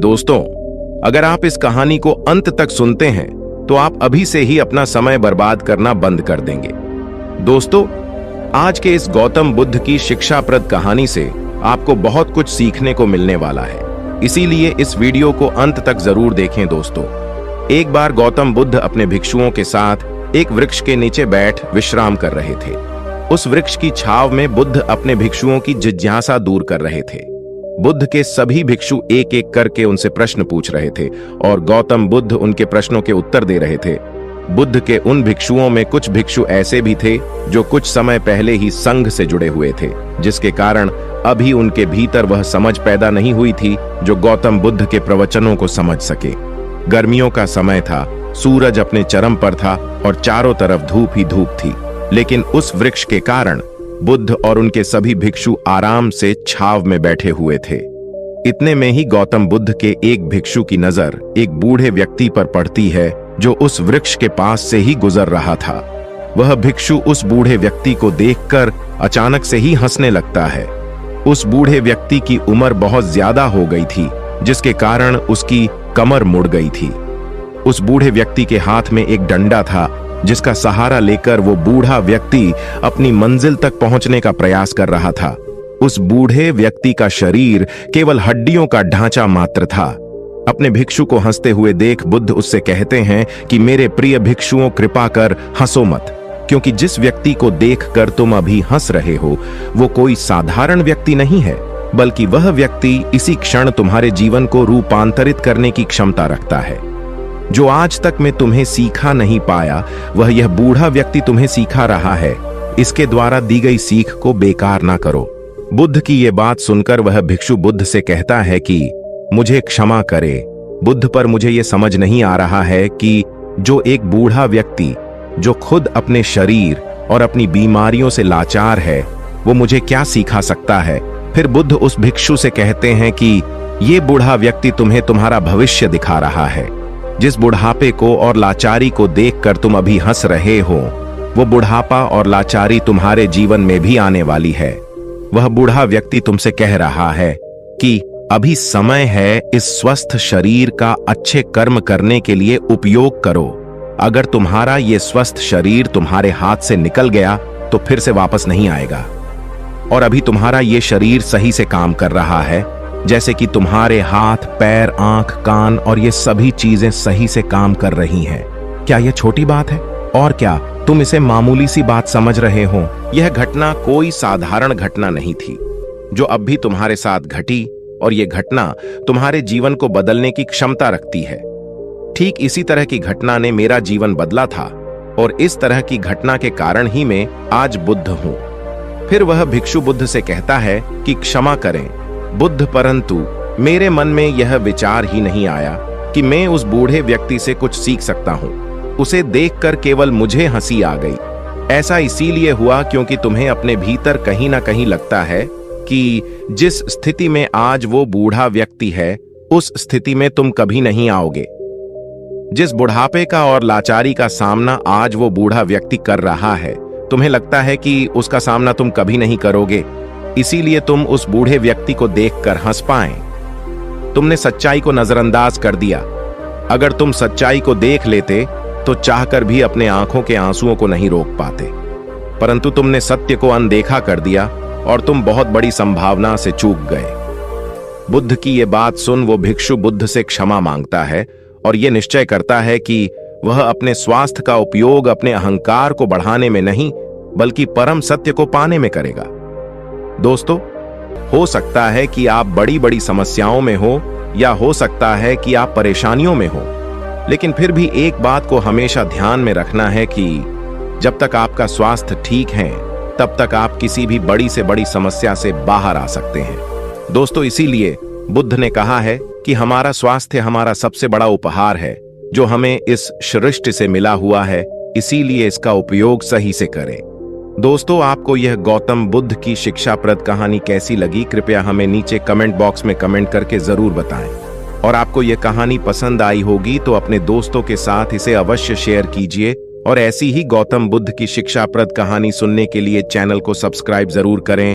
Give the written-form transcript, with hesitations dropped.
दोस्तों, अगर आप इस कहानी को अंत तक सुनते हैं तो आप अभी से ही अपना समय बर्बाद करना बंद कर देंगे। दोस्तों, आज के इस गौतम बुद्ध की शिक्षाप्रद कहानी से आपको बहुत कुछ सीखने को मिलने वाला है, इसीलिए इस वीडियो को अंत तक जरूर देखें। दोस्तों, एक बार गौतम बुद्ध अपने भिक्षुओं के साथ एक वृक्ष के नीचे बैठ विश्राम कर रहे थे। उस वृक्ष की छाव में बुद्ध अपने भिक्षुओं की जिज्ञासा दूर कर रहे थे। बुद्ध के सभी भिक्षु एक एक करके उनसे प्रश्न पूछ रहे थे और गौतम बुद्ध उनके प्रश्नों के उत्तर दे रहे थे। बुद्ध के उन भिक्षुओं में कुछ भिक्षु ऐसे भी थे जो कुछ समय पहले ही संघ से जुड़े हुए थे, जिसके कारण अभी उनके भीतर वह समझ पैदा नहीं हुई थी जो गौतम बुद्ध के प्रवचनों को समझ सके। गर्मियों का समय था, सूरज अपने चरम पर था और चारों तरफ धूप ही धूप थी, लेकिन उस वृक्ष के कारण बुद्ध और उनके सभी भिक्षु आराम से छाव में बैठे हुए थे। इतने में ही गौतम बुद्ध के एक भिक्षु की नजर एक बूढ़े व्यक्ति पर पड़ती है जो उस वृक्ष के पास से ही गुजर रहा था। वह भिक्षु उस बूढ़े व्यक्ति को देखकर अचानक से ही हंसने लगता है। उस बूढ़े व्यक्ति की उम्र बहुत ज्यादा हो गई थी, जिसके कारण उसकी कमर मुड़ गई थी। उस बूढ़े व्यक्ति के हाथ में एक डंडा था, जिसका सहारा लेकर वो बूढ़ा व्यक्ति अपनी मंजिल तक पहुंचने का प्रयास कर रहा था। उस बूढ़े व्यक्ति का शरीर केवल हड्डियों का ढांचा मात्र था। अपने भिक्षु को हंसते हुए देख बुद्ध उससे कहते हैं कि मेरे प्रिय भिक्षुओं, कृपा कर हंसो मत, क्योंकि जिस व्यक्ति को देखकर तुम अभी हंस रहे हो वो कोई साधारण व्यक्ति नहीं है, बल्कि वह व्यक्ति इसी क्षण तुम्हारे जीवन को रूपांतरित करने की क्षमता रखता है। जो आज तक मैं तुम्हें सिखा नहीं पाया, वह यह बूढ़ा व्यक्ति तुम्हें सिखा रहा है। इसके द्वारा दी गई सीख को बेकार ना करो। बुद्ध की ये बात सुनकर वह भिक्षु बुद्ध से कहता है कि मुझे क्षमा करे बुद्ध, पर मुझे ये समझ नहीं आ रहा है कि जो एक बूढ़ा व्यक्ति जो खुद अपने शरीर और अपनी बीमारियों से लाचार है, वो मुझे क्या सिखा सकता है। फिर बुद्ध उस भिक्षु से कहते हैं कि ये बूढ़ा व्यक्ति तुम्हें तुम्हारा भविष्य दिखा रहा है। जिस बुढ़ापे को और लाचारी को देखकर तुम अभी हंस रहे हो, वो बुढ़ापा और लाचारी तुम्हारे जीवन में भी आने वाली है। वह बूढ़ा व्यक्ति तुमसे कह रहा है कि अभी समय है इस स्वस्थ शरीर का अच्छे कर्म करने के लिए उपयोग करो। अगर तुम्हारा ये स्वस्थ शरीर तुम्हारे हाथ से निकल गया तो फिर से वापस नहीं आएगा। और अभी तुम्हारा ये शरीर सही से काम कर रहा है, जैसे कि तुम्हारे हाथ, पैर, आंख, कान और ये सभी चीजें सही से काम कर रही हैं। क्या यह छोटी बात है? और क्या तुम इसे मामूली सी बात समझ रहे हो? यह घटना कोई साधारण घटना नहीं थी जो अब भी तुम्हारे साथ घटी, और यह घटना तुम्हारे जीवन को बदलने की क्षमता रखती है। ठीक इसी तरह की घटना ने मेरा जीवन बदला था, और इस तरह की घटना के कारण ही मैं आज बुद्ध हूं। फिर वह भिक्षु बुद्ध से कहता है कि क्षमा करें बुद्ध, परंतु मेरे मन में यह विचार ही नहीं आया कि मैं उस बूढ़े व्यक्ति से कुछ सीख सकता हूं। उसे देखकर केवल मुझे हंसी आ गई। ऐसा इसीलिए हुआ क्योंकि तुम्हें अपने भीतर कहीं ना कहीं लगता है कि जिस स्थिति में आज वो बूढ़ा व्यक्ति है, उस स्थिति में तुम कभी नहीं आओगे। जिस बुढ़ापे का और लाचारी का सामना आज वो बूढ़ा व्यक्ति कर रहा है, तुम्हें लगता है कि उसका सामना तुम कभी नहीं करोगे, इसीलिए तुम उस बूढ़े व्यक्ति को देखकर हंस पाए। तुमने सच्चाई को नजरअंदाज कर दिया। अगर तुम सच्चाई को देख लेते तो चाहकर भी अपने आंखों के आंसुओं को नहीं रोक पाते, परंतु तुमने सत्य को अनदेखा कर दिया और तुम बहुत बड़ी संभावना से चूक गए। बुद्ध की ये बात सुन वो भिक्षु बुद्ध से क्षमा मांगता है और ये निश्चय करता है कि वह अपने स्वास्थ्य का उपयोग अपने अहंकार को बढ़ाने में नहीं, बल्कि परम सत्य को पाने में करेगा। दोस्तों, हो सकता है कि आप बड़ी बड़ी समस्याओं में हो, या हो सकता है कि आप परेशानियों में हो, लेकिन फिर भी एक बात को हमेशा ध्यान में रखना है कि जब तक आपका स्वास्थ्य ठीक है, तब तक आप किसी भी बड़ी से बड़ी समस्या से बाहर आ सकते हैं। दोस्तों, इसीलिए बुद्ध ने कहा है कि हमारा स्वास्थ्य हमारा सबसे बड़ा उपहार है जो हमें इस सृष्टि से मिला हुआ है, इसीलिए इसका उपयोग सही से करें। दोस्तों, आपको यह गौतम बुद्ध की शिक्षाप्रद कहानी कैसी लगी, कृपया हमें नीचे कमेंट बॉक्स में कमेंट करके जरूर बताएं। और आपको यह कहानी पसंद आई होगी तो अपने दोस्तों के साथ इसे अवश्य शेयर कीजिए, और ऐसी ही गौतम बुद्ध की शिक्षाप्रद कहानी सुनने के लिए चैनल को सब्सक्राइब जरूर करें।